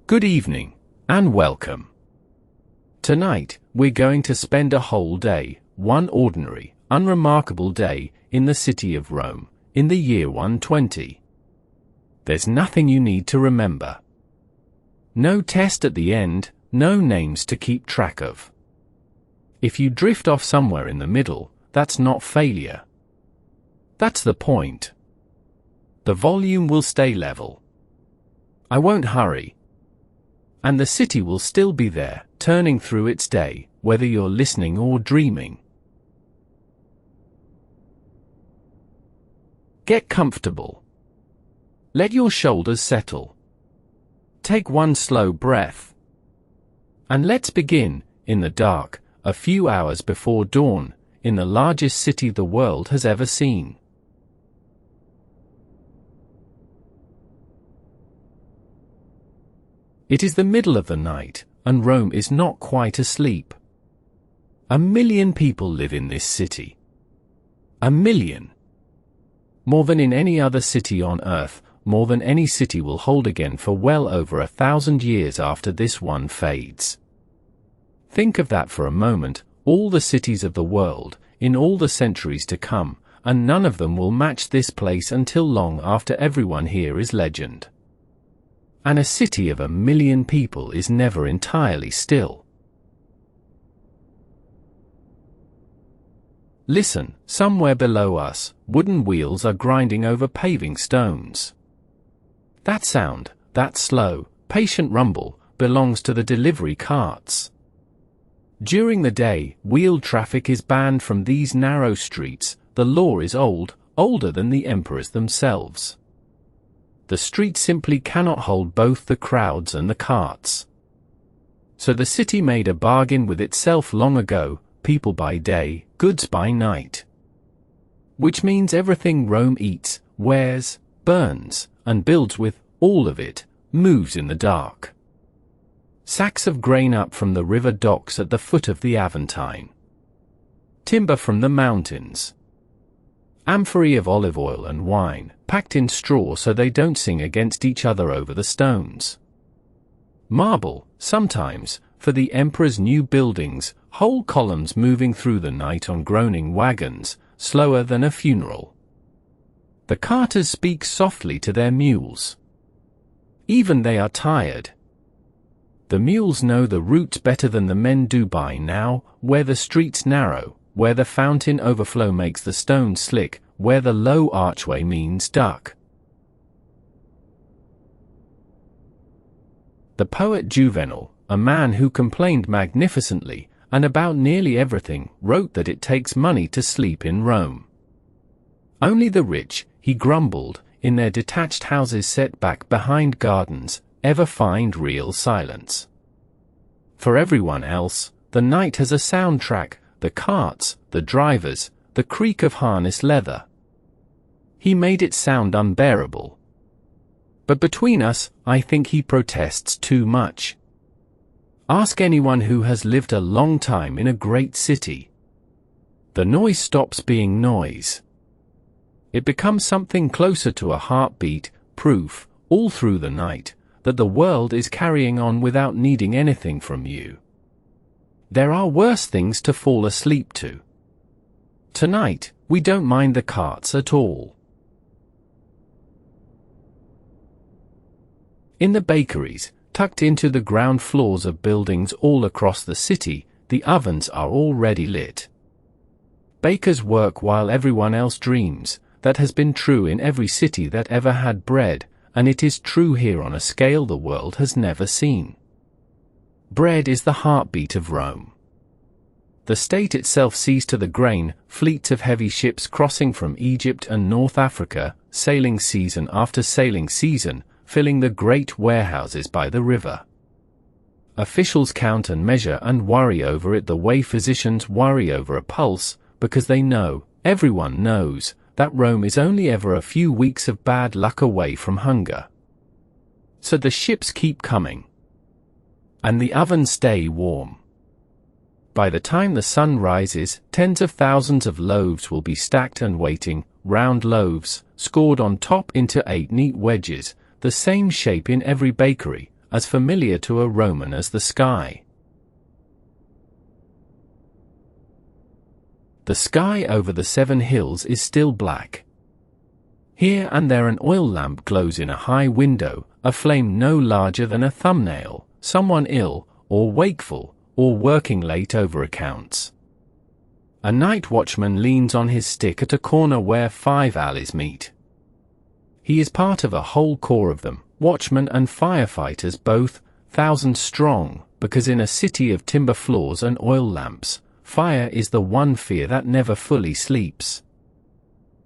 Good evening, and welcome. Tonight, we're going to spend a whole day, one ordinary, unremarkable day, in the city of Rome, in the year 120. There's nothing you need to remember. No test at the end, no names to keep track of. If you drift off somewhere in the middle, that's not failure. That's the point. The volume will stay level. I won't hurry. And the city will still be there, turning through its day, whether you're listening or dreaming. Get comfortable. Let your shoulders settle. Take one slow breath. And let's begin, in the dark, a few hours before dawn, in the largest city the world has ever seen. It is the middle of the night, and Rome is not quite asleep. 1 million people live in this city. 1 million. More than in any other city on earth, more than any city will hold again for well over 1,000 years after this one fades. Think of that for a moment, all the cities of the world, in all the centuries to come, and none of them will match this place until long after everyone here is legend. And a city of 1 million people is never entirely still. Listen, somewhere below us, wooden wheels are grinding over paving stones. That sound, that slow, patient rumble, belongs to the delivery carts. During the day, wheel traffic is banned from these narrow streets. The law is old, older than the emperors themselves. The street simply cannot hold both the crowds and the carts. So the city made a bargain with itself long ago, people by day, goods by night. Which means everything Rome eats, wears, burns, and builds with, all of it, moves in the dark. Sacks of grain up from the river docks at the foot of the Aventine. Timber from the mountains. Amphorae of olive oil and wine, packed in straw so they don't sing against each other over the stones. Marble, sometimes, for the emperor's new buildings, whole columns moving through the night on groaning wagons, slower than a funeral. The carters speak softly to their mules. Even they are tired. The mules know the routes better than the men do by now, where the streets narrow, where the fountain overflow makes the stones slick, where the low archway means duck. The poet Juvenal, a man who complained magnificently, and about nearly everything, wrote that it takes money to sleep in Rome. Only the rich, he grumbled, in their detached houses set back behind gardens, ever find real silence. For everyone else, the night has a soundtrack, the carts, the drivers, the creak of harness leather. He made it sound unbearable. But between us, I think he protests too much. Ask anyone who has lived a long time in a great city. The noise stops being noise. It becomes something closer to a heartbeat, proof, all through the night, that the world is carrying on without needing anything from you. There are worse things to fall asleep to. Tonight, we don't mind the carts at all. In the bakeries, tucked into the ground floors of buildings all across the city, the ovens are already lit. Bakers work while everyone else dreams. That has been true in every city that ever had bread, and it is true here on a scale the world has never seen. Bread is the heartbeat of Rome. The state itself sees to the grain, fleets of heavy ships crossing from Egypt and North Africa, sailing season after sailing season, filling the great warehouses by the river. Officials count and measure and worry over it the way physicians worry over a pulse, because they know, everyone knows, that Rome is only ever a few weeks of bad luck away from hunger. So the ships keep coming. And the ovens stay warm. By the time the sun rises, tens of thousands of loaves will be stacked and waiting, round loaves, scored on top into 8 neat wedges, the same shape in every bakery, as familiar to a Roman as the sky. The sky over the 7 hills is still black. Here and there an oil lamp glows in a high window, a flame no larger than a thumbnail, someone ill, or wakeful, or working late over accounts. A night watchman leans on his stick at a corner where 5 alleys meet. He is part of a whole corps of them, watchmen and firefighters both, thousands strong, because in a city of timber floors and oil lamps, fire is the one fear that never fully sleeps.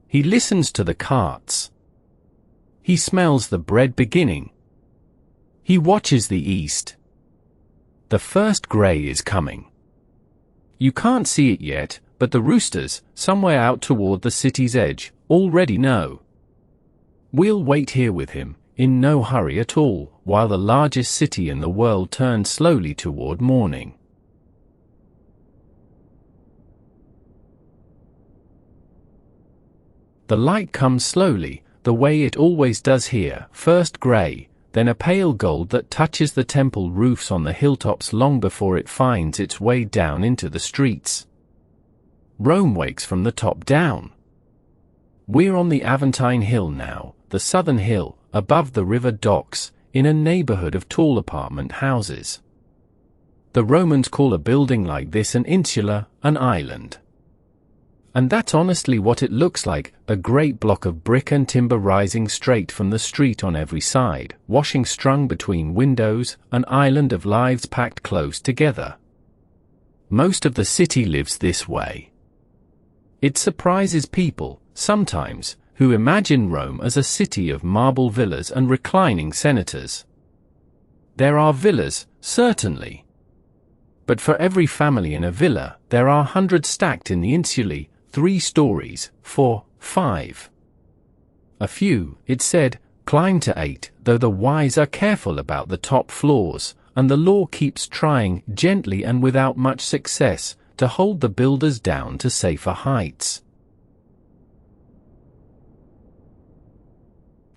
He listens to the carts. He smells the bread beginning. He watches the east. The first grey is coming. You can't see it yet, but the roosters, somewhere out toward the city's edge, already know. We'll wait here with him, in no hurry at all, while the largest city in the world turns slowly toward morning. The light comes slowly, the way it always does here, first grey, then a pale gold that touches the temple roofs on the hilltops long before it finds its way down into the streets. Rome wakes from the top down. We're on the Aventine hill now, the southern hill, above the river docks, in a neighborhood of tall apartment houses. The Romans call a building like this an insula, an island. And that's honestly what it looks like, a great block of brick and timber rising straight from the street on every side, washing strung between windows, an island of lives packed close together. Most of the city lives this way. It surprises people, sometimes, who imagine Rome as a city of marble villas and reclining senators. There are villas, certainly. But for every family in a villa, there are hundreds stacked in the insulae, 3 stories, 4, 5. A few, it said, climb to 8, though the wise are careful about the top floors, and the law keeps trying, gently and without much success, to hold the builders down to safer heights.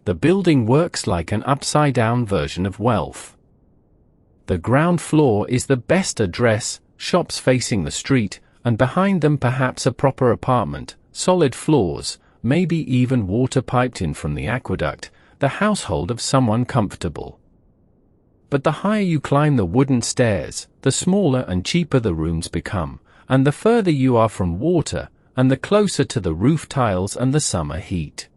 The building works like an upside-down version of wealth. The ground floor is the best address, shops facing the street, and behind them perhaps a proper apartment, solid floors, maybe even water piped in from the aqueduct, the household of someone comfortable. But the higher you climb the wooden stairs, the smaller and cheaper the rooms become, and the further you are from water, and the closer to the roof tiles and the summer heat.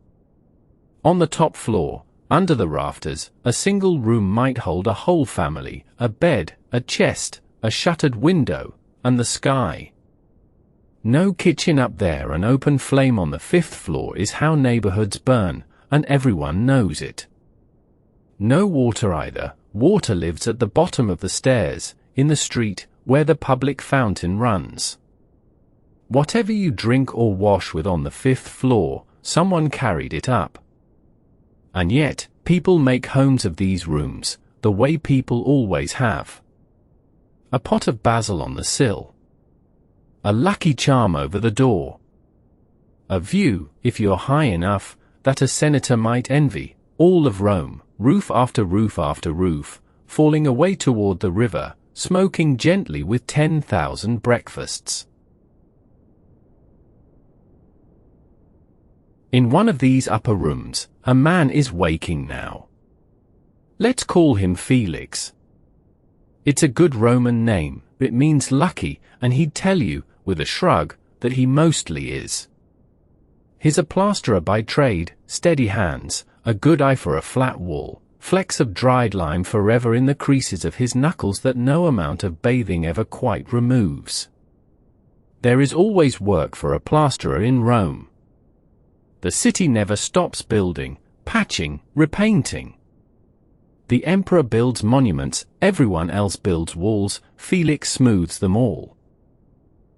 On the top floor, under the rafters, a single room might hold a whole family, a bed, a chest, a shuttered window, and the sky. No kitchen up there, an open flame on the 5th floor is how neighborhoods burn, and everyone knows it. No water either, water lives at the bottom of the stairs, in the street, where the public fountain runs. Whatever you drink or wash with on the 5th floor, someone carried it up. And yet, people make homes of these rooms, the way people always have. A pot of basil on the sill. A lucky charm over the door. A view, if you're high enough, that a senator might envy, all of Rome, roof after roof after roof, falling away toward the river, smoking gently with 10,000 breakfasts. In one of these upper rooms, a man is waking now. Let's call him Felix. It's a good Roman name, it means lucky, and he'd tell you, with a shrug, that he mostly is. He's a plasterer by trade, steady hands, a good eye for a flat wall, flecks of dried lime forever in the creases of his knuckles that no amount of bathing ever quite removes. There is always work for a plasterer in Rome. The city never stops building, patching, repainting. The emperor builds monuments, everyone else builds walls, Felix smooths them all.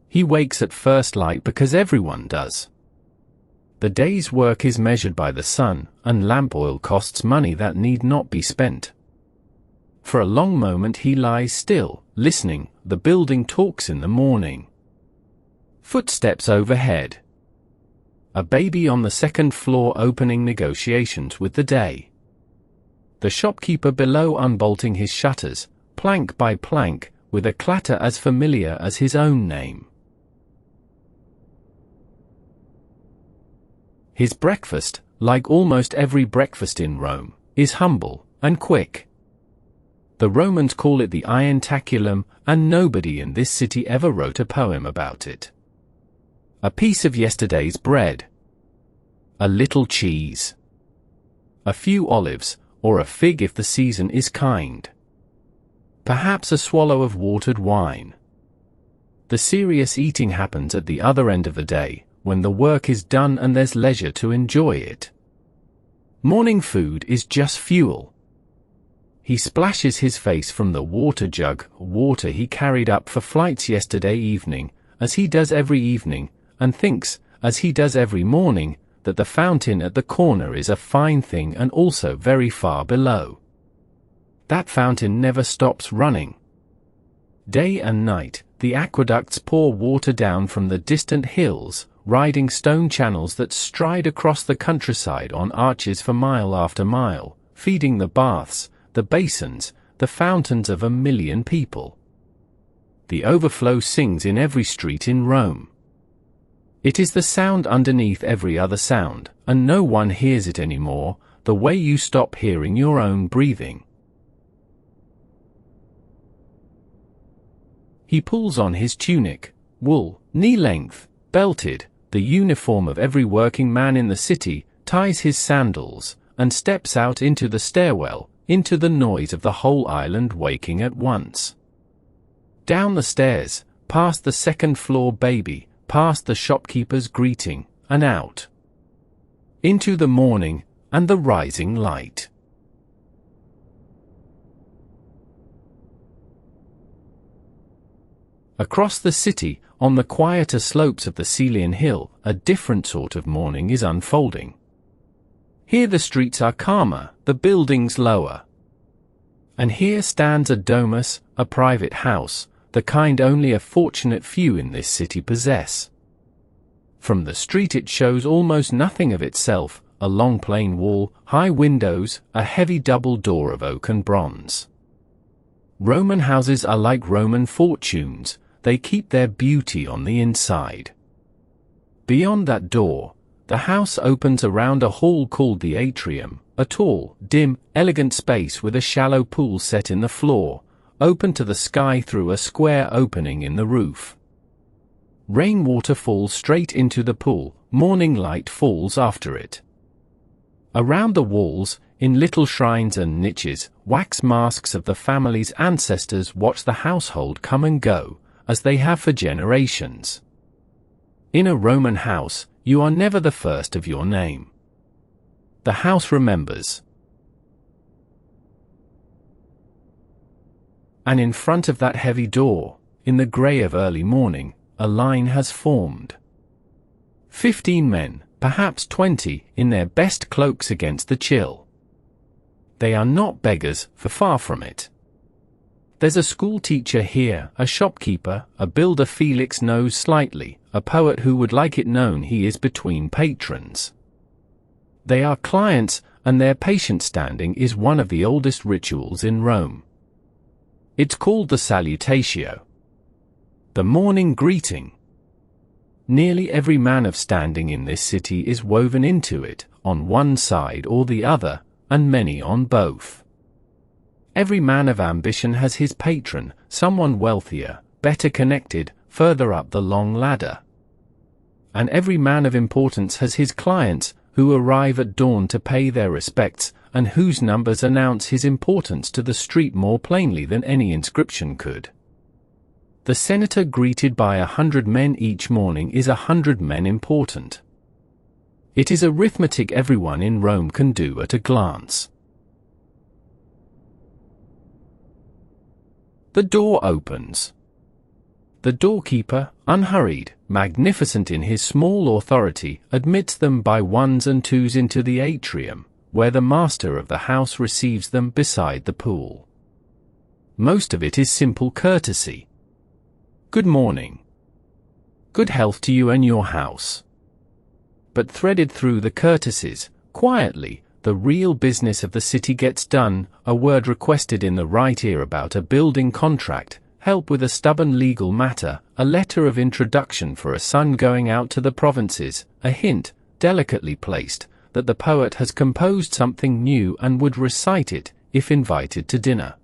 He wakes at first light because everyone does. The day's work is measured by the sun, and lamp oil costs money that need not be spent. For a long moment he lies still, listening, the building talks in the morning. Footsteps overhead. A baby on the 2nd floor opening negotiations with the day. the shopkeeper below unbolting his shutters, plank by plank, with a clatter as familiar as his own name. His breakfast, like almost every breakfast in Rome, is humble and quick. The Romans call it the ientaculum, and nobody in this city ever wrote a poem about it. A piece of yesterday's bread. A little cheese. A few olives, or a fig if the season is kind. Perhaps a swallow of watered wine. The serious eating happens at the other end of the day, when the work is done and there's leisure to enjoy it. Morning food is just fuel. He splashes his face from the water jug, water he carried up for flights yesterday evening, as he does every evening, and thinks, as he does every morning, that the fountain at the corner is a fine thing and also very far below. That fountain never stops running. Day and night, the aqueducts pour water down from the distant hills, riding stone channels that stride across the countryside on arches for mile after mile, feeding the baths, the basins, the fountains of a million people. The overflow sings in every street in Rome. It is the sound underneath every other sound, and no one hears it anymore, the way you stop hearing your own breathing. He pulls on his tunic, wool, knee-length, belted, the uniform of every working man in the city, ties his sandals, and steps out into the stairwell, into the noise of the whole island waking at once. Down the stairs, past the second-floor baby, past the shopkeeper's greeting, and out. Into the morning, and the rising light. Across the city, on the quieter slopes of the Celian hill, a different sort of morning is unfolding. Here the streets are calmer, the buildings lower. And here stands a domus, a private house, the kind only a fortunate few in this city possess. From the street it shows almost nothing of itself, a long plain wall, high windows, a heavy double door of oak and bronze. Roman houses are like Roman fortunes, they keep their beauty on the inside. Beyond that door, the house opens around a hall called the atrium, a tall, dim, elegant space with a shallow pool set in the floor, open to the sky through a square opening in the roof. Rainwater falls straight into the pool, morning light falls after it. Around the walls, in little shrines and niches, wax masks of the family's ancestors watch the household come and go, as they have for generations. In a Roman house, you are never the first of your name. The house remembers. And in front of that heavy door, in the grey of early morning, a line has formed. 15 men, perhaps 20, in their best cloaks against the chill. They are not beggars, for far from it. There's a school teacher here, a shopkeeper, a builder Felix knows slightly, a poet who would like it known he is between patrons. They are clients, and their patient standing is one of the oldest rituals in Rome. It's called the salutatio. The morning greeting. Nearly every man of standing in this city is woven into it, on one side or the other, and many on both. Every man of ambition has his patron, someone wealthier, better connected, further up the long ladder. And every man of importance has his clients, who arrive at dawn to pay their respects, and whose numbers announce his importance to the street more plainly than any inscription could. The senator greeted by 100 men each morning is 100 men important. It is arithmetic everyone in Rome can do at a glance. The door opens. The doorkeeper, unhurried, magnificent in his small authority, admits them by ones and twos into the atrium, where the master of the house receives them beside the pool. Most of it is simple courtesy. Good morning. Good health to you and your house. But threaded through the courtesies, quietly, the real business of the city gets done, a word requested in the right ear about a building contract, help with a stubborn legal matter, a letter of introduction for a son going out to the provinces, a hint, delicately placed, that the poet has composed something new and would recite it, if invited to dinner.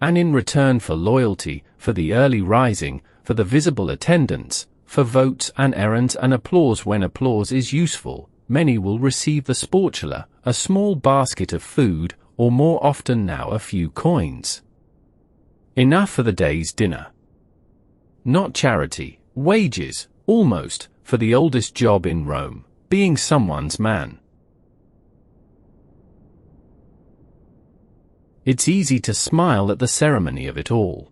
And in return for loyalty, for the early rising, for the visible attendance, for votes and errands and applause when applause is useful, many will receive the sportula, a small basket of food, or more often now a few coins. Enough for the day's dinner. Not charity, wages, almost, for the oldest job in Rome, being someone's man. It's easy to smile at the ceremony of it all.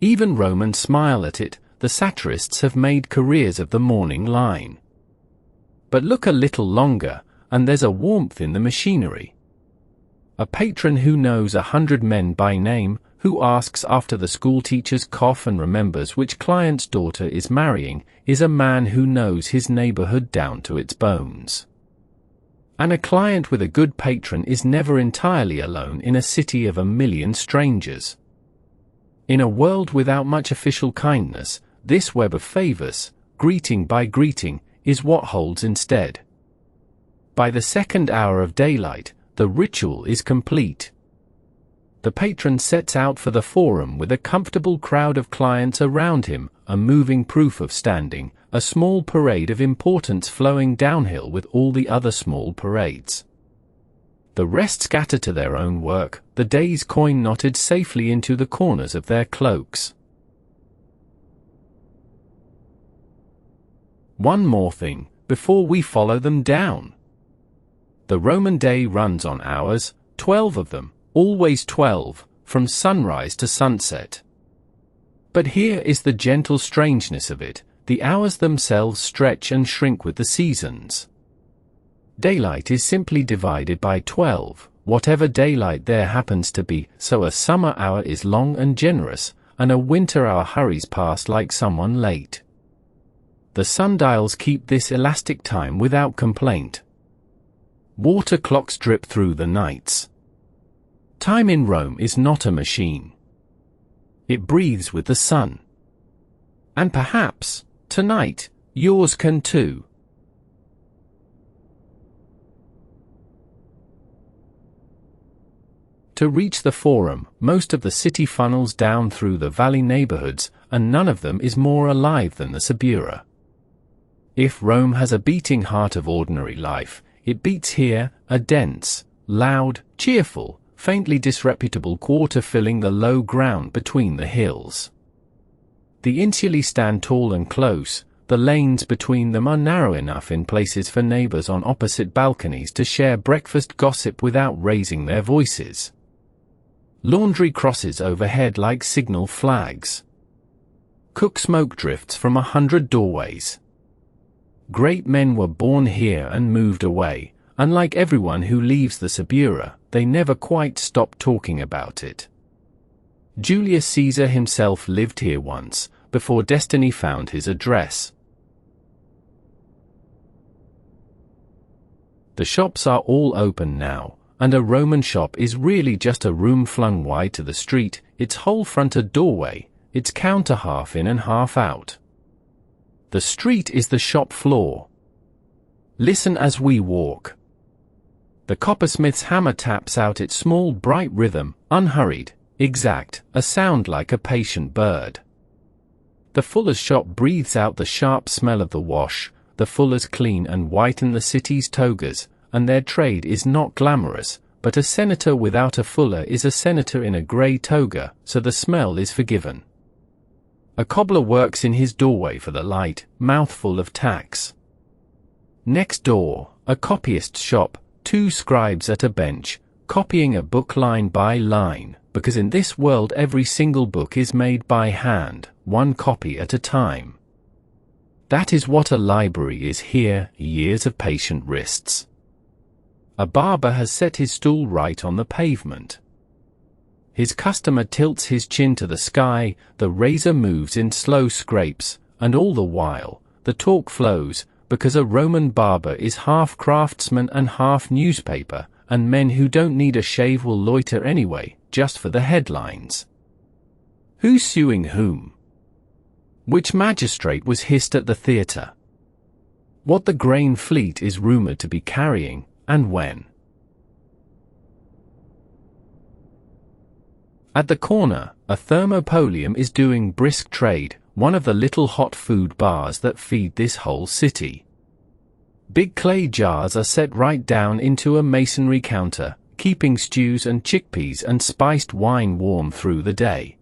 Even Romans smile at it, the satirists have made careers of the morning line. But look a little longer, and there's a warmth in the machinery. A patron who knows 100 men by name, who asks after the schoolteacher's cough and remembers which client's daughter is marrying, is a man who knows his neighborhood down to its bones. And a client with a good patron is never entirely alone in a city of 1 million strangers. In a world without much official kindness, this web of favors, greeting by greeting, is what holds instead. By the second hour of daylight, the ritual is complete. The patron sets out for the forum with a comfortable crowd of clients around him, a moving proof of standing, a small parade of importance flowing downhill with all the other small parades. The rest scatter to their own work, the day's coin knotted safely into the corners of their cloaks. One more thing, before we follow them down. The Roman day runs on hours, 12 of them, always 12, from sunrise to sunset. But here is the gentle strangeness of it, the hours themselves stretch and shrink with the seasons. Daylight is simply divided by 12, whatever daylight there happens to be, so a summer hour is long and generous, and a winter hour hurries past like someone late. The sundials keep this elastic time without complaint. Water clocks drip through the nights. Time in Rome is not a machine. It breathes with the sun. And perhaps, tonight, yours can too. To reach the forum, most of the city funnels down through the valley neighborhoods, and none of them is more alive than the Subura. If Rome has a beating heart of ordinary life, it beats here, a dense, loud, cheerful, faintly disreputable quarter filling the low ground between the hills. The insulae stand tall and close, the lanes between them are narrow enough in places for neighbors on opposite balconies to share breakfast gossip without raising their voices. Laundry crosses overhead like signal flags. Cook smoke drifts from 100 doorways. Great men were born here and moved away, and like everyone who leaves the Subura, they never quite stop talking about it. Julius Caesar himself lived here once, before destiny found his address. The shops are all open now, and a Roman shop is really just a room flung wide to the street, its whole front a doorway, its counter half in and half out. The street is the shop floor. Listen as we walk. The coppersmith's hammer taps out its small bright rhythm, unhurried, exact, a sound like a patient bird. The fuller's shop breathes out the sharp smell of the wash, the fullers clean and whiten the city's togas, and their trade is not glamorous, but a senator without a fuller is a senator in a grey toga, so the smell is forgiven. A cobbler works in his doorway for the light, mouthful of tacks. Next door, a copyist's shop, 2 scribes at a bench, copying a book line by line, because in this world every single book is made by hand, 1 copy at a time. That is what a library is here, years of patient wrists. A barber has set his stool right on the pavement. His customer tilts his chin to the sky, the razor moves in slow scrapes, and all the while, the talk flows, because a Roman barber is half craftsman and half newspaper, and men who don't need a shave will loiter anyway, just for the headlines. Who's suing whom? Which magistrate was hissed at the theatre? What the grain fleet is rumoured to be carrying, and when? At the corner, a thermopolium is doing brisk trade, one of the little hot food bars that feed this whole city. Big clay jars are set right down into a masonry counter, keeping stews and chickpeas and spiced wine warm through the day.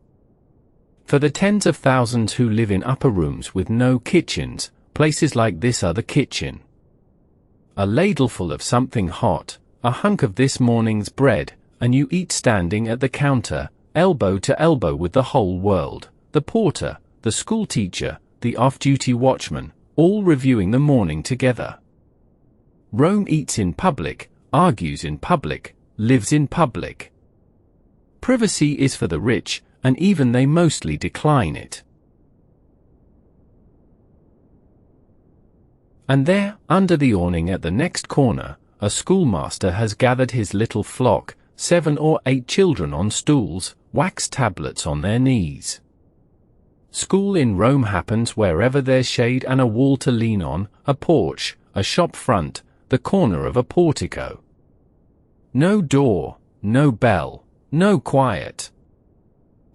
For the tens of thousands who live in upper rooms with no kitchens, places like this are the kitchen. A ladleful of something hot, a hunk of this morning's bread, and you eat standing at the counter, elbow to elbow with the whole world, the porter, the school teacher, the off-duty watchman, all reviewing the morning together. Rome eats in public, argues in public, lives in public. Privacy is for the rich, and even they mostly decline it. And there, under the awning at the next corner, a schoolmaster has gathered his little flock, 7 or 8 children on stools, wax tablets on their knees. School in Rome happens wherever there's shade and a wall to lean on, a porch, a shop front, the corner of a portico. No door, no bell, no quiet.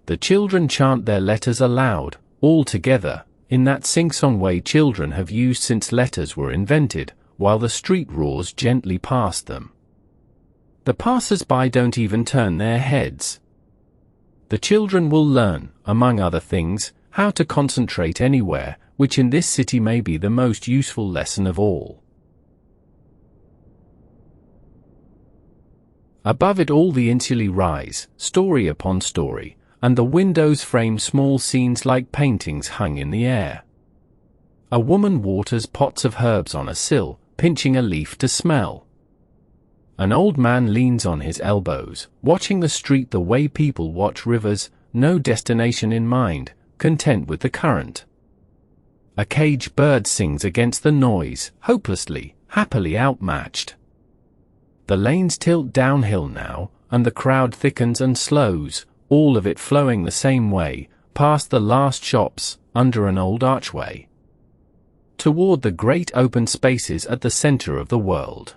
The children chant their letters aloud, all together, in that sing-song way children have used since letters were invented, while the street roars gently past them. The passers-by don't even turn their heads. The children will learn, among other things, how to concentrate anywhere, which in this city may be the most useful lesson of all. Above it all the insulae rise, story upon story, and the windows frame small scenes like paintings hung in the air. A woman waters pots of herbs on a sill, pinching a leaf to smell. An old man leans on his elbows, watching the street the way people watch rivers, no destination in mind, content with the current. A caged bird sings against the noise, hopelessly, happily outmatched. The lanes tilt downhill now, and the crowd thickens and slows, all of it flowing the same way, past the last shops, under an old archway, toward the great open spaces at the center of the world.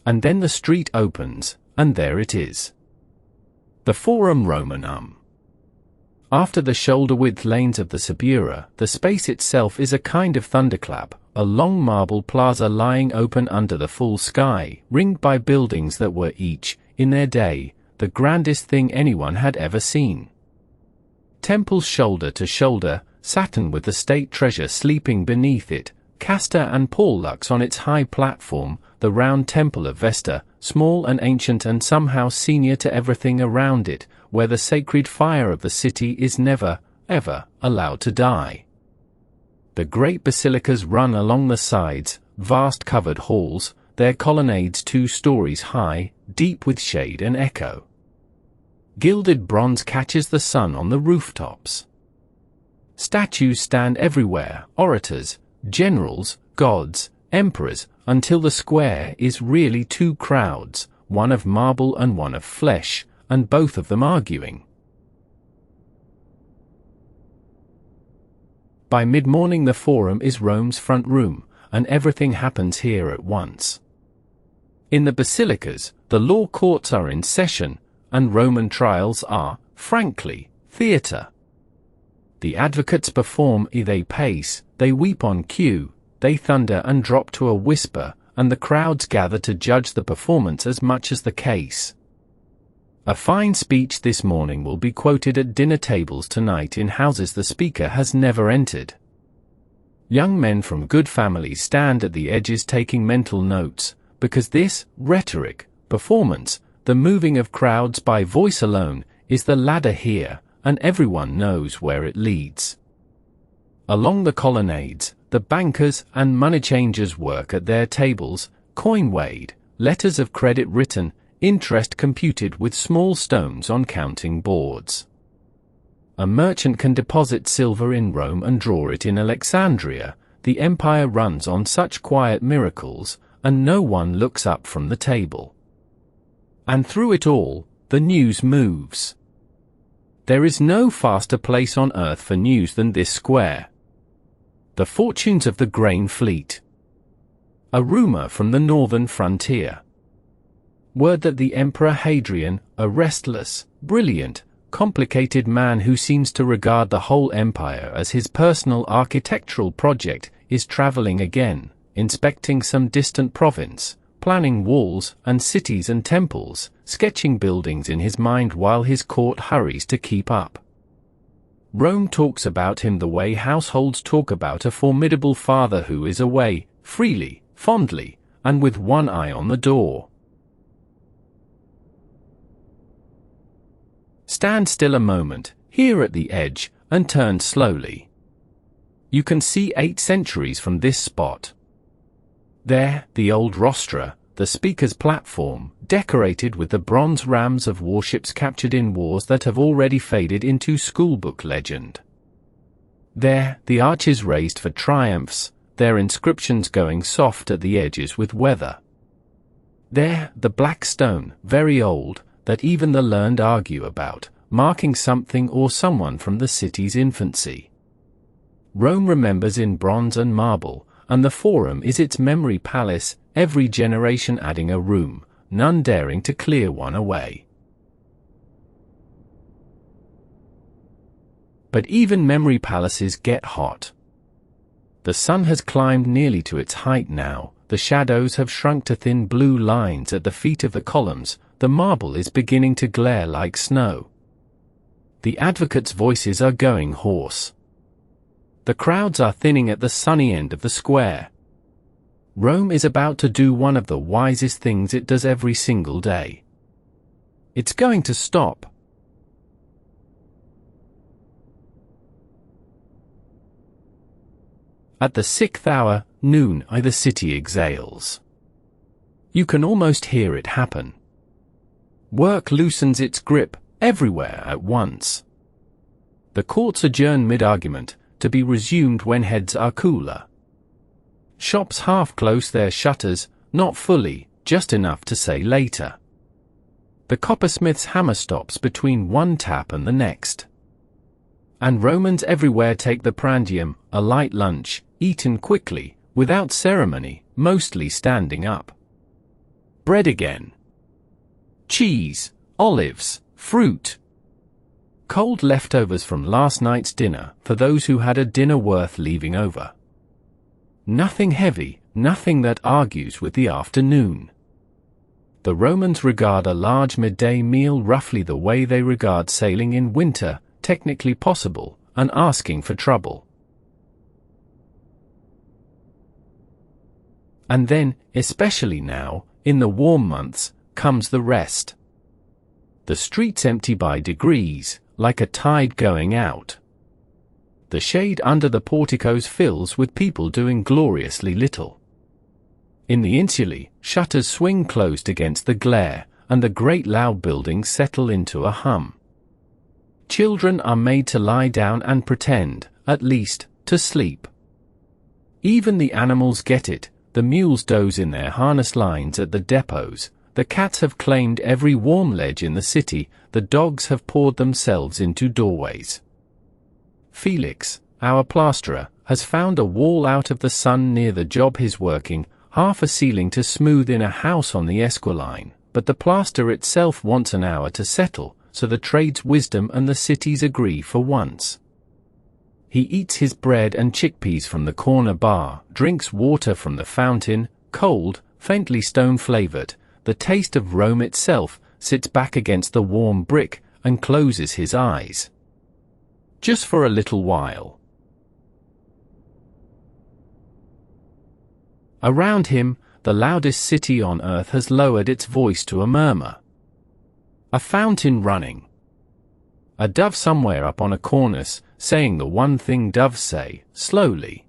And then the street opens, and there it is. The Forum Romanum. After the shoulder-width lanes of the Subura, the space itself is a kind of thunderclap, a long marble plaza lying open under the full sky, ringed by buildings that were each, in their day, the grandest thing anyone had ever seen. Temples shoulder to shoulder, Saturn with the state treasure sleeping beneath it, Castor and Pollux on its high platform, the round temple of Vesta, small and ancient and somehow senior to everything around it, where the sacred fire of the city is never, ever, allowed to die. The great basilicas run along the sides, vast covered halls, their colonnades 2 stories high, deep with shade and echo. Gilded bronze catches the sun on the rooftops. Statues stand everywhere, orators, generals, gods, emperors, until the square is really 2 crowds, one of marble and one of flesh, and both of them arguing. By mid-morning the Forum is Rome's front room, and everything happens here at once. In the basilicas, the law courts are in session, and Roman trials are, frankly, theatre. The advocates perform, they pace, they weep on cue, they thunder and drop to a whisper, and the crowds gather to judge the performance as much as the case. A fine speech this morning will be quoted at dinner tables tonight in houses the speaker has never entered. Young men from good families stand at the edges taking mental notes, because this, rhetoric, performance, the moving of crowds by voice alone, is the ladder here, and everyone knows where it leads. Along the colonnades, the bankers and money changers work at their tables, coin weighed, letters of credit written, interest computed with small stones on counting boards. A merchant can deposit silver in Rome and draw it in Alexandria. The empire runs on such quiet miracles, and no one looks up from the table. And through it all, the news moves. There is no faster place on earth for news than this square. The fortunes of the grain fleet. A rumor from the northern frontier. Word that the Emperor Hadrian, a restless, brilliant, complicated man who seems to regard the whole empire as his personal architectural project, is traveling again, inspecting some distant province, planning walls and cities and temples, sketching buildings in his mind while his court hurries to keep up. Rome talks about him the way households talk about a formidable father who is away, freely, fondly, and with one eye on the door. Stand still a moment, here at the edge, and turn slowly. You can see 8 centuries from this spot. There, the old rostra, the speaker's platform, decorated with the bronze rams of warships captured in wars that have already faded into schoolbook legend. There, the arches raised for triumphs, their inscriptions going soft at the edges with weather. There, the black stone, very old, that even the learned argue about, marking something or someone from the city's infancy. Rome remembers in bronze and marble, and the Forum is its memory palace, every generation adding a room, none daring to clear one away. But even memory palaces get hot. The sun has climbed nearly to its height now, the shadows have shrunk to thin blue lines at the feet of the columns, the marble is beginning to glare like snow. The advocates' voices are going hoarse. The crowds are thinning at the sunny end of the square. Rome is about to do one of the wisest things it does every single day. It's going to stop. At the 6th hour, noon, the city exhales. You can almost hear it happen. Work loosens its grip, everywhere at once. The courts adjourn mid-argument, to be resumed when heads are cooler. Shops half close their shutters, not fully, just enough to say later. The coppersmith's hammer stops between one tap and the next. And Romans everywhere take the prandium, a light lunch, eaten quickly, without ceremony, mostly standing up. Bread again. Cheese, olives, fruit. Cold leftovers from last night's dinner for those who had a dinner worth leaving over. Nothing heavy, nothing that argues with the afternoon. The Romans regard a large midday meal roughly the way they regard sailing in winter, technically possible, and asking for trouble. And then, especially now, in the warm months, comes the rest. The streets empty by degrees, like a tide going out. The shade under the porticos fills with people doing gloriously little. In the insulae, shutters swing closed against the glare, and the great loud buildings settle into a hum. Children are made to lie down and pretend, at least, to sleep. Even the animals get it, the mules doze in their harness lines at the depots, the cats have claimed every warm ledge in the city, the dogs have poured themselves into doorways. Felix, our plasterer, has found a wall out of the sun near the job he's working, half a ceiling to smooth in a house on the Esquiline, but the plaster itself wants an hour to settle, so the trade's wisdom and the city's agree for once. He eats his bread and chickpeas from the corner bar, drinks water from the fountain, cold, faintly stone-flavored, the taste of Rome itself, sits back against the warm brick, and closes his eyes. Just for a little while. Around him, the loudest city on earth has lowered its voice to a murmur. A fountain running. A dove somewhere up on a cornice, saying the one thing doves say, slowly.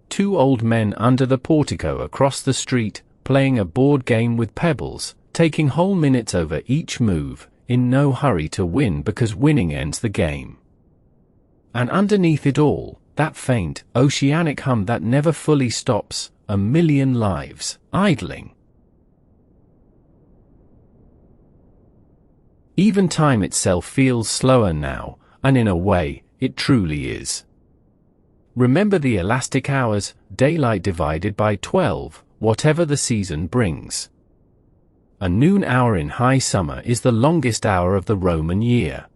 2 old men under the portico across the street, playing a board game with pebbles, taking whole minutes over each move, in no hurry to win because winning ends the game. And underneath it all, that faint, oceanic hum that never fully stops, a million lives, idling. Even time itself feels slower now, and in a way, it truly is. Remember the elastic hours, daylight divided by 12, whatever the season brings. A noon hour in high summer is the longest hour of the Roman year.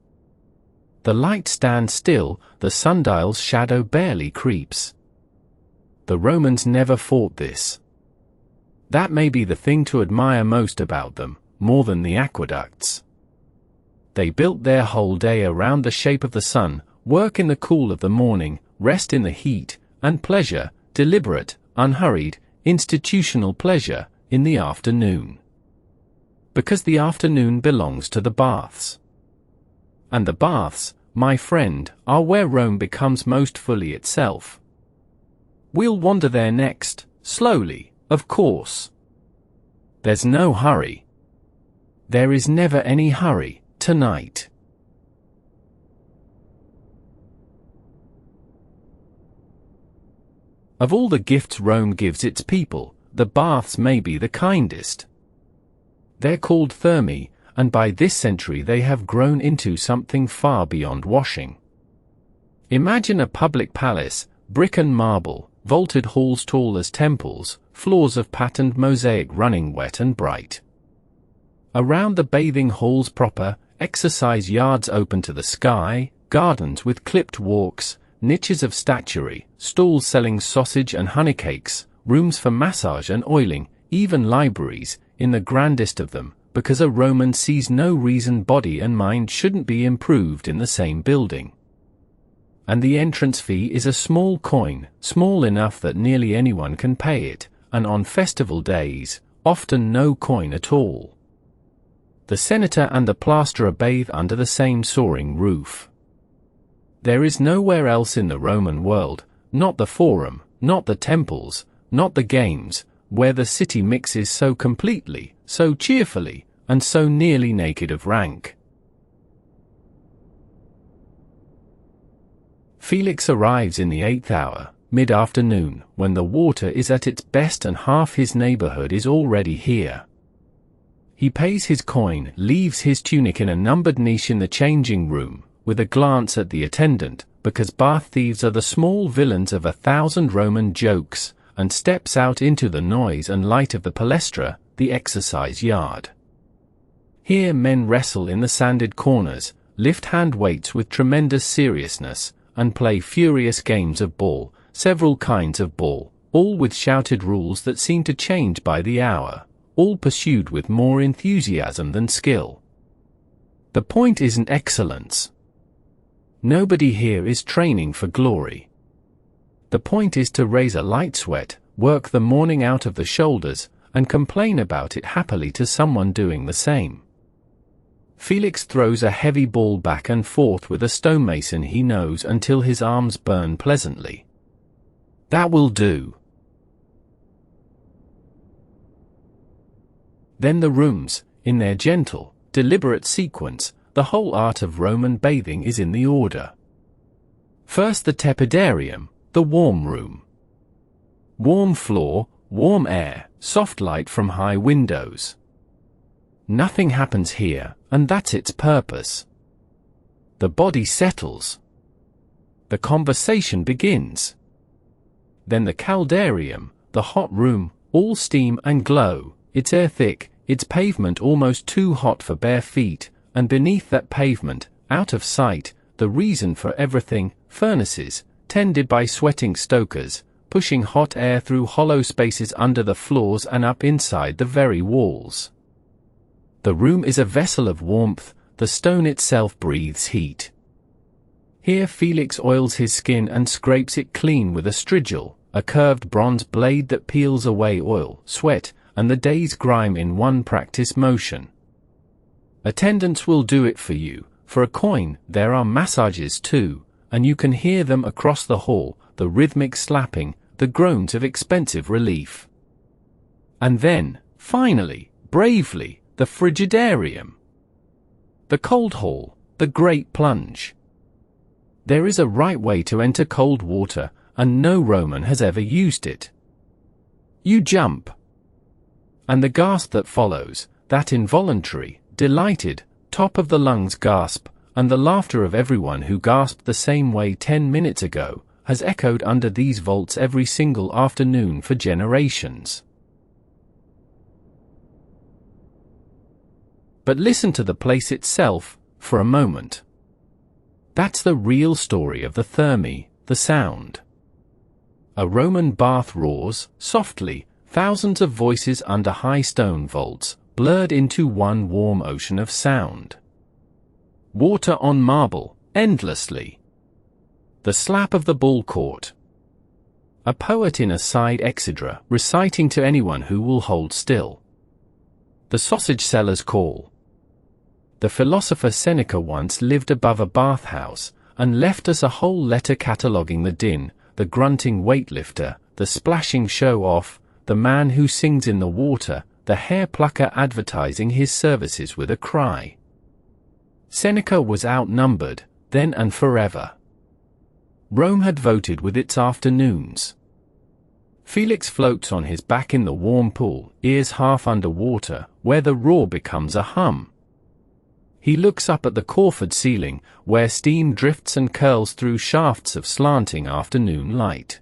The light stands still, the sundial's shadow barely creeps. The Romans never fought this. That may be the thing to admire most about them, more than the aqueducts. They built their whole day around the shape of the sun, work in the cool of the morning, rest in the heat, and pleasure, deliberate, unhurried, institutional pleasure, in the afternoon. Because the afternoon belongs to the baths. And the baths, my friend, are where Rome becomes most fully itself. We'll wander there next, slowly, of course. There's no hurry. There is never any hurry, tonight. Of all the gifts Rome gives its people, the baths may be the kindest. They're called thermae, and by this century they have grown into something far beyond washing. Imagine a public palace, brick and marble, vaulted halls tall as temples, floors of patterned mosaic running wet and bright. Around the bathing halls proper, exercise yards open to the sky, gardens with clipped walks, niches of statuary, stalls selling sausage and honeycakes, rooms for massage and oiling, even libraries, in the grandest of them, because a Roman sees no reason body and mind shouldn't be improved in the same building. And the entrance fee is a small coin, small enough that nearly anyone can pay it, and on festival days, often no coin at all. The senator and the plasterer bathe under the same soaring roof. There is nowhere else in the Roman world, not the forum, not the temples, not the games, where the city mixes so completely, so cheerfully, and so nearly naked of rank. Felix arrives in the 8th hour, mid-afternoon, when the water is at its best and half his neighborhood is already here. He pays his coin, leaves his tunic in a numbered niche in the changing room, with a glance at the attendant, because bath thieves are the small villains of 1,000 Roman jokes, and steps out into the noise and light of the palestra, the exercise yard. Here men wrestle in the sanded corners, lift hand weights with tremendous seriousness, and play furious games of ball, several kinds of ball, all with shouted rules that seem to change by the hour, all pursued with more enthusiasm than skill. The point isn't excellence. Nobody here is training for glory. The point is to raise a light sweat, work the morning out of the shoulders, and complain about it happily to someone doing the same. Felix throws a heavy ball back and forth with a stonemason he knows until his arms burn pleasantly. That will do. Then the rooms, in their gentle, deliberate sequence, the whole art of Roman bathing is in the order. First the tepidarium, the warm room. Warm floor, warm air, soft light from high windows. Nothing happens here, and that's its purpose. The body settles. The conversation begins. Then the caldarium, the hot room, all steam and glow, its air thick, its pavement almost too hot for bare feet, and beneath that pavement, out of sight, the reason for everything, furnaces, tended by sweating stokers, pushing hot air through hollow spaces under the floors and up inside the very walls. The room is a vessel of warmth, the stone itself breathes heat. Here Felix oils his skin and scrapes it clean with a strigil, a curved bronze blade that peels away oil, sweat, and the day's grime in one practice motion. Attendants will do it for you. For a coin, there are massages too, and you can hear them across the hall, the rhythmic slapping, the groans of expensive relief. And then, finally, bravely, the frigidarium. The cold hall, the great plunge. There is a right way to enter cold water, and no Roman has ever used it. You jump. And the gasp that follows, that involuntary, delighted, top-of-the-lungs gasp, and the laughter of everyone who gasped the same way 10 minutes ago, has echoed under these vaults every single afternoon for generations. But listen to the place itself, for a moment. That's the real story of the thermae, the sound. A Roman bath roars, softly, thousands of voices under high stone vaults, blurred into one warm ocean of sound. Water on marble, endlessly. The slap of the ball court. A poet in a side exedra, reciting to anyone who will hold still. The sausage seller's call. The philosopher Seneca once lived above a bathhouse, and left us a whole letter cataloguing the din, the grunting weightlifter, the splashing show-off, the man who sings in the water, the hair-plucker advertising his services with a cry. Seneca was outnumbered, then and forever. Rome had voted with its afternoons. Felix floats on his back in the warm pool, ears half under water, where the roar becomes a hum. He looks up at the Corford ceiling, where steam drifts and curls through shafts of slanting afternoon light.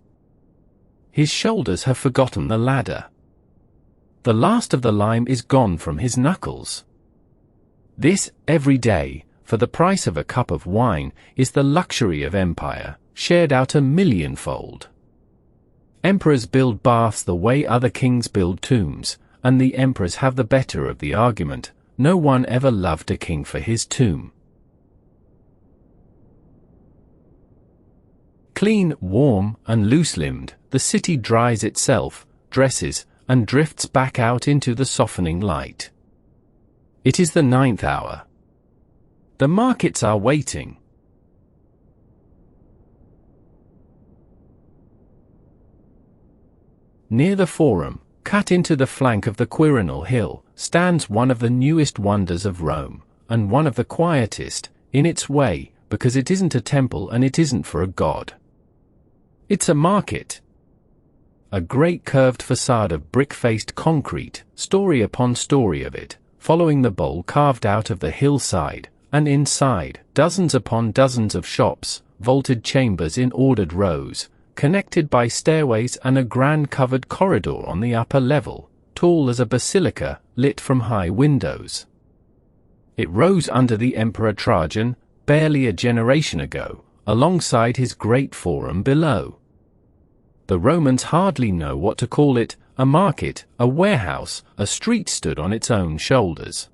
His shoulders have forgotten the ladder. The last of the lime is gone from his knuckles. This, every day, for the price of a cup of wine, is the luxury of empire, shared out a millionfold. Emperors build baths the way other kings build tombs, and the emperors have the better of the argument. No one ever loved a king for his tomb. Clean, warm, and loose-limbed, the city dries itself, dresses, and drifts back out into the softening light. It is the 9th hour. The markets are waiting. Near the Forum, cut into the flank of the Quirinal Hill, stands one of the newest wonders of Rome, and one of the quietest, in its way, because it isn't a temple and it isn't for a god. It's a market. A great curved facade of brick-faced concrete, story upon story of it, following the bowl carved out of the hillside, and inside, dozens upon dozens of shops, vaulted chambers in ordered rows, connected by stairways and a grand covered corridor on the upper level, tall as a basilica, lit from high windows. It rose under the Emperor Trajan, barely a generation ago, alongside his great forum below. The Romans hardly know what to call it, a market, a warehouse, a street stood on its own shoulders.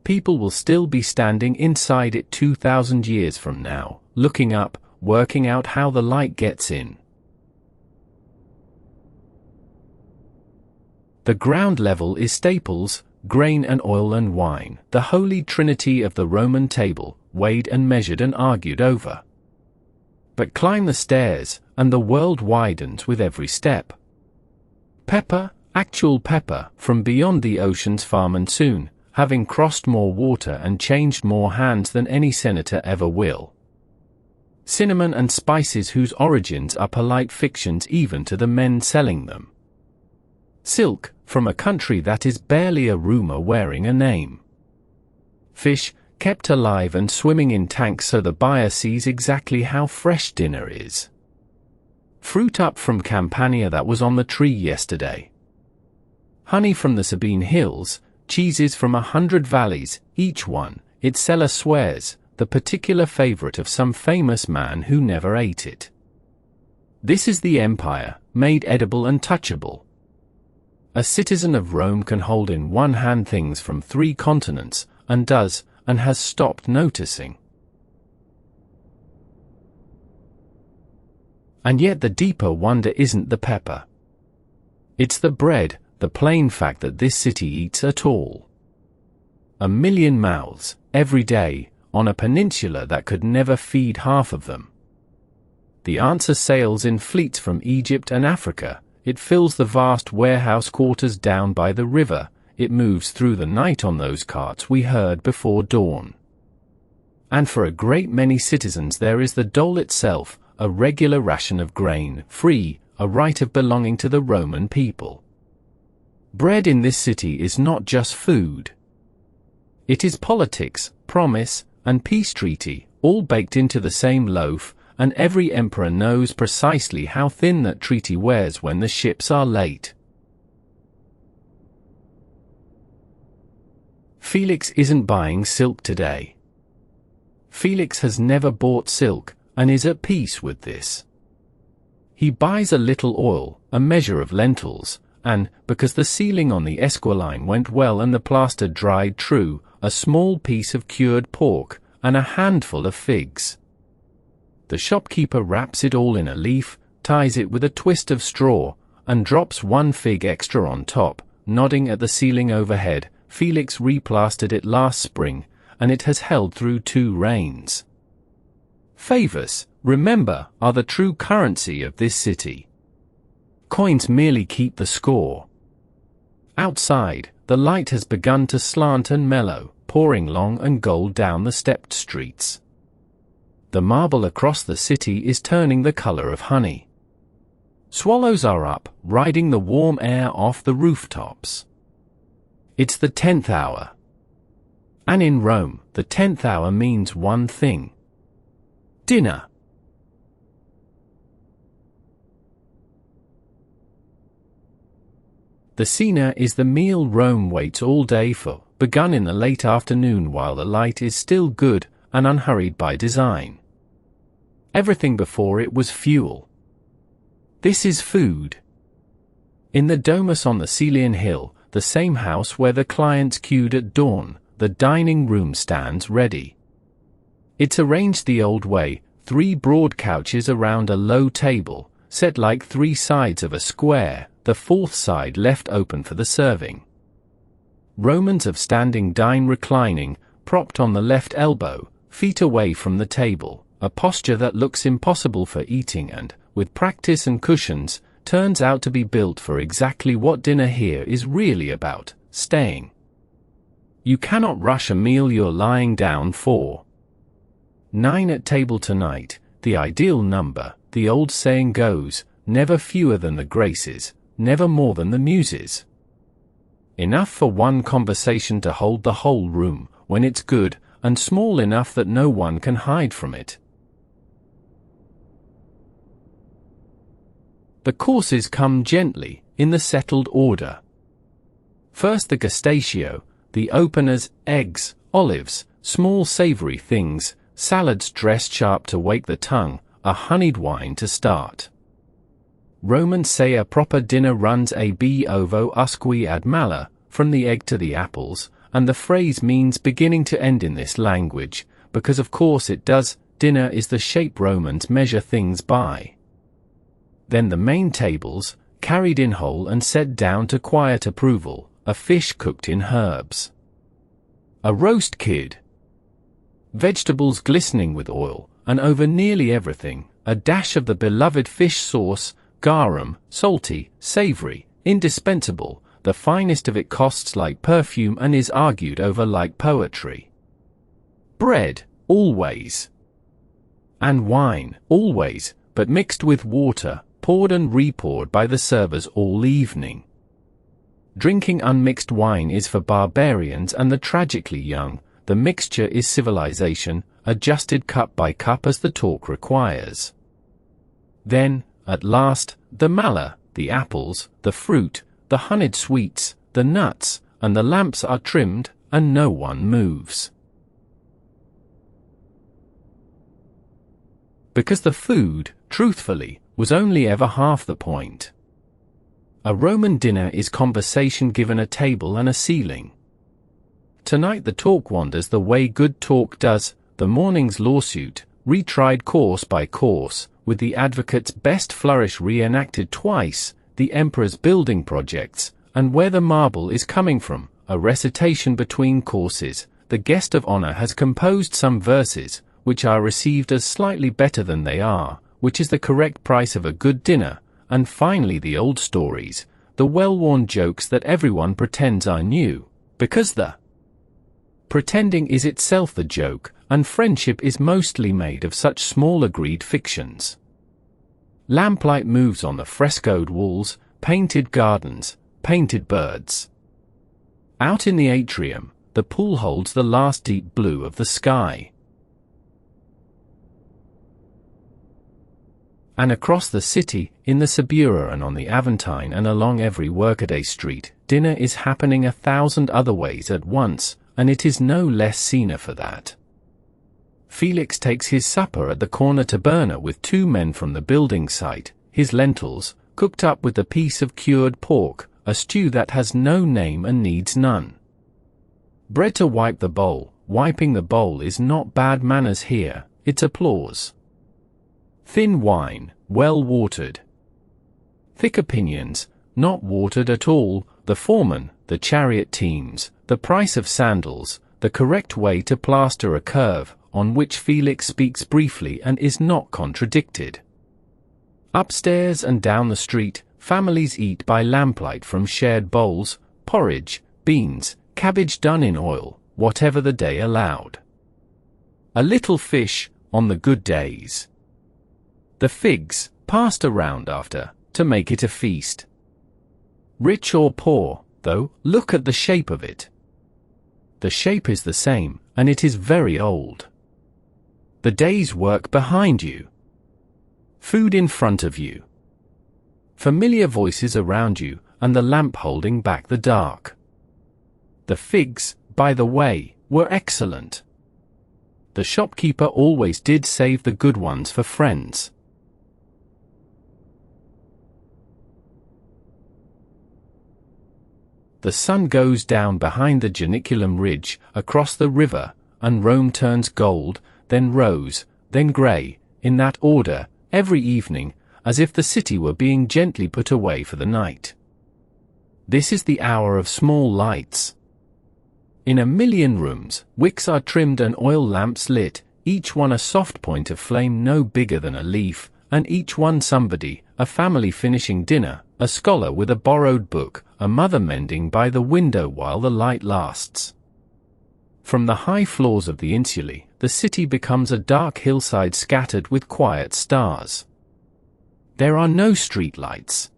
People will still be standing inside it 2,000 years from now, looking up, working out how the light gets in. The ground level is staples, grain and oil and wine, the holy trinity of the Roman table, weighed and measured and argued over. But climb the stairs, and the world widens with every step. Pepper, actual pepper, from beyond the ocean's far monsoon, having crossed more water and changed more hands than any senator ever will. Cinnamon and spices whose origins are polite fictions even to the men selling them. Silk, from a country that is barely a rumor wearing a name. Fish, kept alive and swimming in tanks so the buyer sees exactly how fresh dinner is. Fruit up from Campania that was on the tree yesterday. Honey from the Sabine Hills, cheeses from 100 valleys, each one, its seller swears, the particular favorite of some famous man who never ate it. This is the empire, made edible and touchable. A citizen of Rome can hold in one hand things from 3 continents, and does, and has stopped noticing. And yet the deeper wonder isn't the pepper. It's the bread, the plain fact that this city eats at all. 1 million mouths, every day, on a peninsula that could never feed half of them. The answer sails in fleets from Egypt and Africa, it fills the vast warehouse quarters down by the river, it moves through the night on those carts we heard before dawn. And for a great many citizens there is the dole itself, a regular ration of grain, free, a right of belonging to the Roman people. Bread in this city is not just food. It is politics, promise, and peace treaty, all baked into the same loaf, and every emperor knows precisely how thin that treaty wears when the ships are late. Felix isn't buying silk today. Felix has never bought silk, and is at peace with this. He buys a little oil, a measure of lentils, and, because the ceiling on the Esquiline went well and the plaster dried true, a small piece of cured pork, and a handful of figs. The shopkeeper wraps it all in a leaf, ties it with a twist of straw, and drops one fig extra on top, nodding at the ceiling overhead. Felix replastered it last spring, and it has held through 2 rains. Favors, remember, are the true currency of this city. Coins merely keep the score. Outside, the light has begun to slant and mellow, pouring long and gold down the stepped streets. The marble across the city is turning the color of honey. Swallows are up, riding the warm air off the rooftops. It's the 10th hour. And in Rome, the 10th hour means one thing: dinner. The Cena is the meal Rome waits all day for, begun in the late afternoon while the light is still good and unhurried by design. Everything before it was fuel. This is food. In the domus on the Celian hill, the same house where the clients queued at dawn, the dining room stands ready. It's arranged the old way, 3 broad couches around a low table, set like 3 sides of a square, the 4th side left open for the serving. Romans of standing dine reclining, propped on the left elbow, feet away from the table, a posture that looks impossible for eating and, with practice and cushions, turns out to be built for exactly what dinner here is really about: staying. You cannot rush a meal you're lying down for. 9 at table tonight, the ideal number, the old saying goes, never fewer than the Graces, never more than the Muses. Enough for one conversation to hold the whole room, when it's good, and small enough that no one can hide from it. The courses come gently, in the settled order. First the gastatio, the openers, eggs, olives, small savory things, salads dressed sharp to wake the tongue, a honeyed wine to start. Romans say a proper dinner runs ab ovo usque ad mala, from the egg to the apples, and the phrase means beginning to end in this language, because of course it does. Dinner is the shape Romans measure things by. Then the main tables, carried in whole and set down to quiet approval, a fish cooked in herbs. A roast kid. Vegetables glistening with oil, and over nearly everything, a dash of the beloved fish sauce, garum, salty, savory, indispensable. The finest of it costs like perfume and is argued over like poetry. Bread, always. And wine, always, but mixed with water, poured and repoured by the servers all evening. Drinking unmixed wine is for barbarians and the tragically young. The mixture is civilization, adjusted cup by cup as the talk requires. Then, at last, the mala, the apples, the fruit, the honeyed sweets, the nuts, and the lamps are trimmed, and no one moves. Because the food, truthfully, was only ever half the point. A Roman dinner is conversation given a table and a ceiling. Tonight the talk wanders the way good talk does, the morning's lawsuit, retried course by course, with the advocate's best flourish reenacted twice, the emperor's building projects, and where the marble is coming from, a recitation between courses. The guest of honor has composed some verses, which are received as slightly better than they are, which is the correct price of a good dinner, and finally the old stories, the well-worn jokes that everyone pretends are new, because the Pretending is itself the joke, and friendship is mostly made of such small agreed fictions. Lamplight moves on the frescoed walls, painted gardens, painted birds. Out in the atrium, the pool holds the last deep blue of the sky. And across the city, in the Subura and on the Aventine and along every workaday street, dinner is happening 1,000 other ways at once, and it is no less Cena for that. Felix takes his supper at the corner taberna with 2 men from the building site, his lentils, cooked up with a piece of cured pork, a stew that has no name and needs none. Bread to wipe the bowl. Wiping the bowl is not bad manners here, it's applause. Thin wine, well watered. Thick opinions, not watered at all, the foreman, the chariot teams, the price of sandals, the correct way to plaster a curve, on which Felix speaks briefly and is not contradicted. Upstairs and down the street, families eat by lamplight from shared bowls, porridge, beans, cabbage done in oil, whatever the day allowed. A little fish, on the good days. The figs, passed around after, to make it a feast. Rich or poor, though, look at the shape of it. The shape is the same, and it is very old. The day's work behind you. Food in front of you. Familiar voices around you, and the lamp holding back the dark. The figs, by the way, were excellent. The shopkeeper always did save the good ones for friends. The sun goes down behind the Janiculum ridge, across the river, and Rome turns gold, then rose, then grey, in that order, every evening, as if the city were being gently put away for the night. This is the hour of small lights. In 1,000,000 rooms, wicks are trimmed and oil lamps lit, each one a soft point of flame no bigger than a leaf, and each one somebody, a family finishing dinner, a scholar with a borrowed book, a mother mending by the window while the light lasts. From the high floors of the insulae, the city becomes a dark hillside scattered with quiet stars. There are no street lights.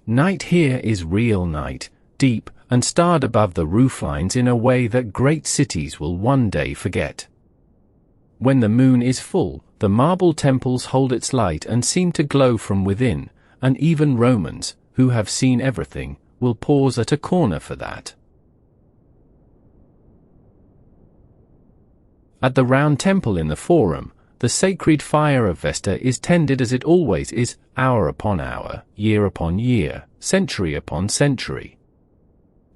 Night here is real night, deep, and starred above the rooflines in a way that great cities will one day forget. When the moon is full, the marble temples hold its light and seem to glow from within, and even Romans, who have seen everything, will pause at a corner for that. At the round temple in the Forum, the sacred fire of Vesta is tended as it always is, hour upon hour, year upon year, century upon century.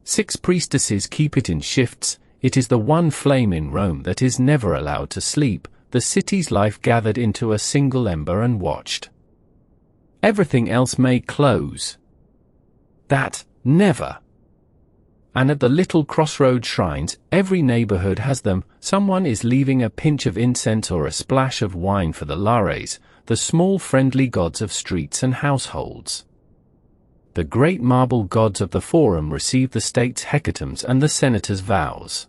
6 priestesses keep it in shifts. It is the one flame in Rome that is never allowed to sleep, the city's life gathered into a single ember and watched. Everything else may close. That, never. And at the little crossroad shrines, every neighborhood has them. Someone is leaving a pinch of incense or a splash of wine for the lares, the small friendly gods of streets and households. The great marble gods of the Forum receive the state's hecatombs and the senator's vows.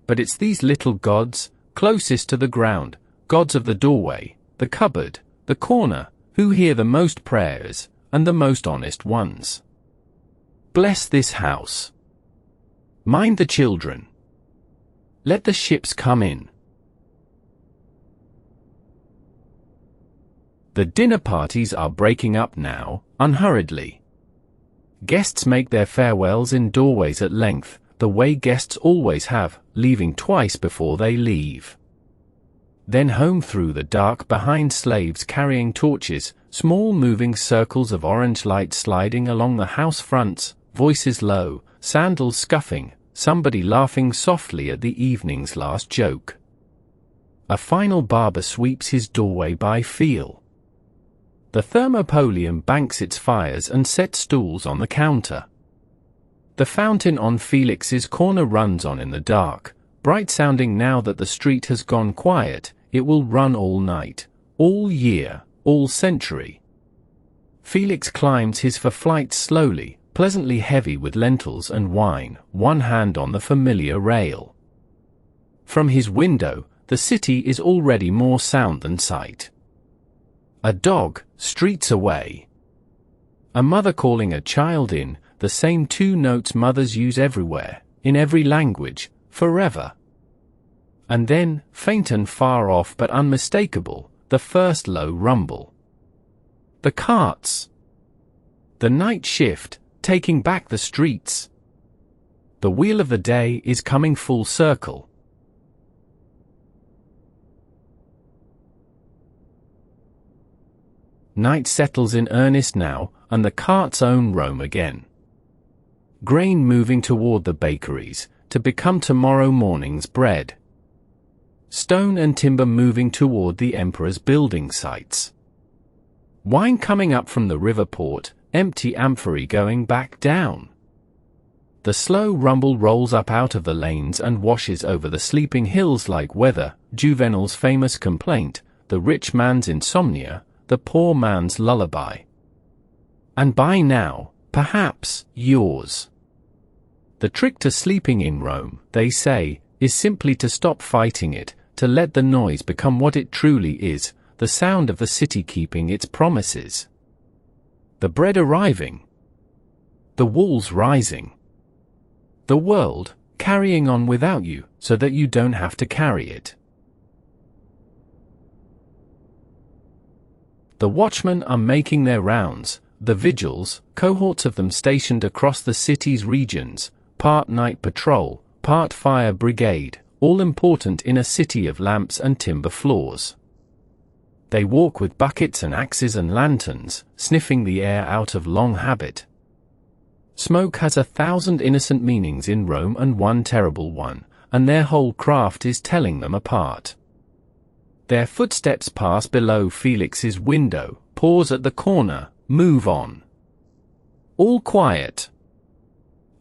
But it's these little gods, closest to the ground, gods of the doorway, the cupboard, the corner, who hear the most prayers, and the most honest ones. Bless this house. Mind the children. Let the ships come in. The dinner parties are breaking up now, unhurriedly. Guests make their farewells in doorways at length, the way guests always have, leaving twice before they leave. Then home through the dark behind slaves carrying torches, small moving circles of orange light sliding along the house fronts, voices low, sandals scuffing, somebody laughing softly at the evening's last joke. A final barber sweeps his doorway by feel. The thermopolium banks its fires and sets stools on the counter. The fountain on Felix's corner runs on in the dark, bright sounding now that the street has gone quiet. It will run all night, all year, all century. Felix climbs his for flight slowly, pleasantly heavy with lentils and wine, one hand on the familiar rail. From his window, the city is already more sound than sight. A dog, streets away. A mother calling a child in, the same two notes mothers use everywhere, in every language, forever. And then, faint and far off but unmistakable, the first low rumble. The carts. The night shift, taking back the streets. The wheel of the day is coming full circle. Night settles in earnest now, and the carts own Rome again. Grain moving toward the bakeries, to become tomorrow morning's bread. Stone and timber moving toward the emperor's building sites. Wine coming up from the river port, empty amphorae going back down. The slow rumble rolls up out of the lanes and washes over the sleeping hills like weather, Juvenal's famous complaint, the rich man's insomnia, the poor man's lullaby. And by now, perhaps, yours. The trick to sleeping in Rome, they say, is simply to stop fighting it, to let the noise become what it truly is, the sound of the city keeping its promises. The bread arriving. The walls rising. The world, carrying on without you, so that you don't have to carry it. The watchmen are making their rounds, the vigils, cohorts of them stationed across the city's regions, part night patrol, part fire brigade, all important in a city of lamps and timber floors. They walk with buckets and axes and lanterns, sniffing the air out of long habit. Smoke has 1,000 innocent meanings in Rome and one terrible one, and their whole craft is telling them apart. Their footsteps pass below Felix's window, pause at the corner, move on. All quiet.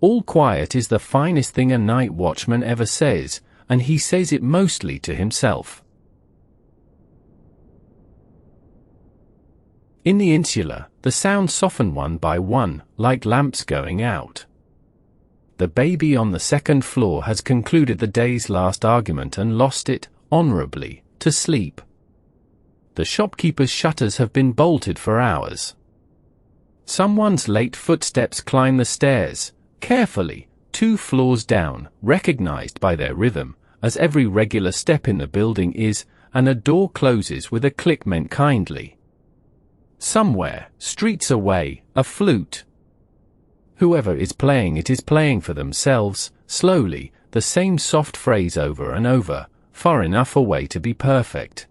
All quiet is the finest thing a night watchman ever says, and he says it mostly to himself. In the insula, the sounds soften one by one, like lamps going out. The baby on the second floor has concluded the day's last argument and lost it, honorably, to sleep. The shopkeeper's shutters have been bolted for hours. Someone's late footsteps climb the stairs, carefully, 2 floors down, recognized by their rhythm, as every regular step in the building is, and a door closes with a click meant kindly. Somewhere, streets away, a flute. Whoever is playing it is playing for themselves, slowly, the same soft phrase over and over, far enough away to be perfect.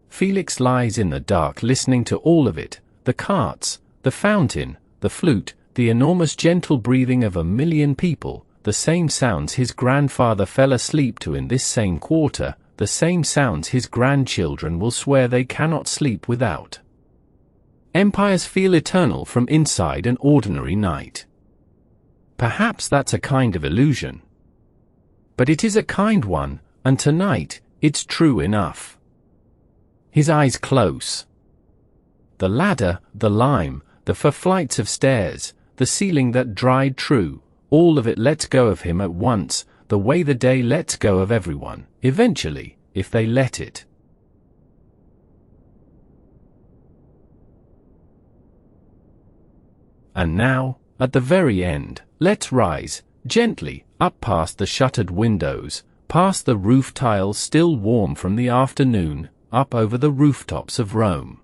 Felix lies in the dark listening to all of it, the carts, the fountain, the flute, the enormous gentle breathing of 1,000,000 people, the same sounds his grandfather fell asleep to in this same quarter, the same sounds his grandchildren will swear they cannot sleep without. Empires feel eternal from inside an ordinary night. Perhaps that's a kind of illusion. But it is a kind one, and tonight, it's true enough. His eyes close. The ladder, the lime, the 4 flights of stairs, the ceiling that dried true, all of it lets go of him at once, the way the day lets go of everyone, eventually, if they let it. And now, at the very end, let's rise, gently, up past the shuttered windows, past the roof tiles still warm from the afternoon, up over the rooftops of Rome.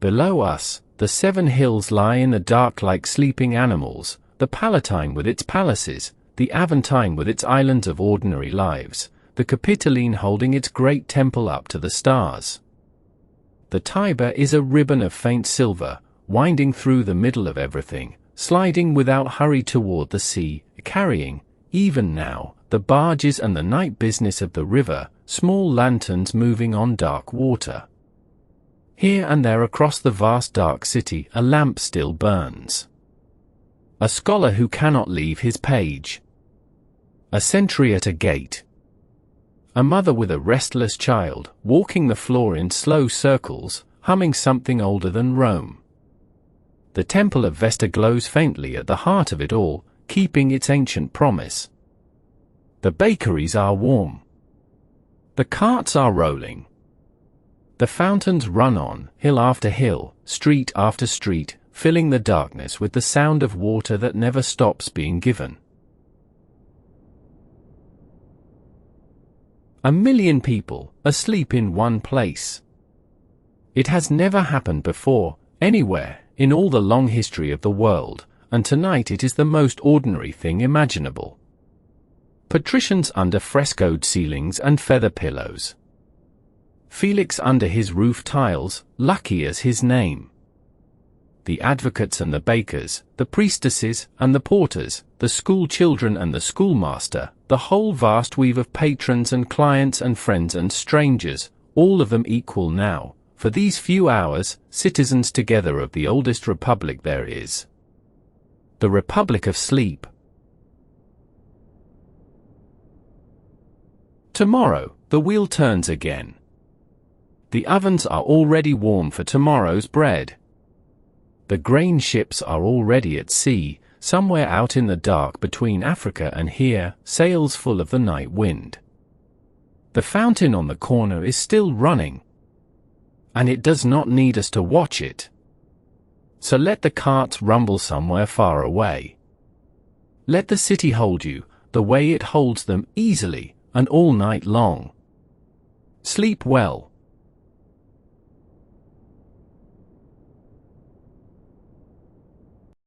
Below us, the 7 hills lie in the dark like sleeping animals, the Palatine with its palaces, the Aventine with its islands of ordinary lives, the Capitoline holding its great temple up to the stars. The Tiber is a ribbon of faint silver, winding through the middle of everything, sliding without hurry toward the sea, carrying, even now, the barges and the night business of the river, small lanterns moving on dark water. Here and there across the vast dark city a lamp still burns. A scholar who cannot leave his page. A sentry at a gate. A mother with a restless child, walking the floor in slow circles, humming something older than Rome. The temple of Vesta glows faintly at the heart of it all, keeping its ancient promise. The bakeries are warm. The carts are rolling. The fountains run on, hill after hill, street after street, filling the darkness with the sound of water that never stops being given. 1,000,000 people, asleep in one place. It has never happened before, anywhere, in all the long history of the world, and tonight it is the most ordinary thing imaginable. Patricians under frescoed ceilings and feather pillows. Felix under his roof tiles, lucky as his name. The advocates and the bakers, the priestesses and the porters, the school children and the schoolmaster, the whole vast weave of patrons and clients and friends and strangers, all of them equal now, for these few hours, citizens together of the oldest republic there is. The Republic of Sleep. Tomorrow, the wheel turns again. The ovens are already warm for tomorrow's bread. The grain ships are already at sea, somewhere out in the dark between Africa and here, sails full of the night wind. The fountain on the corner is still running. And it does not need us to watch it. So let the carts rumble somewhere far away. Let the city hold you, the way it holds them easily, and all night long. Sleep well,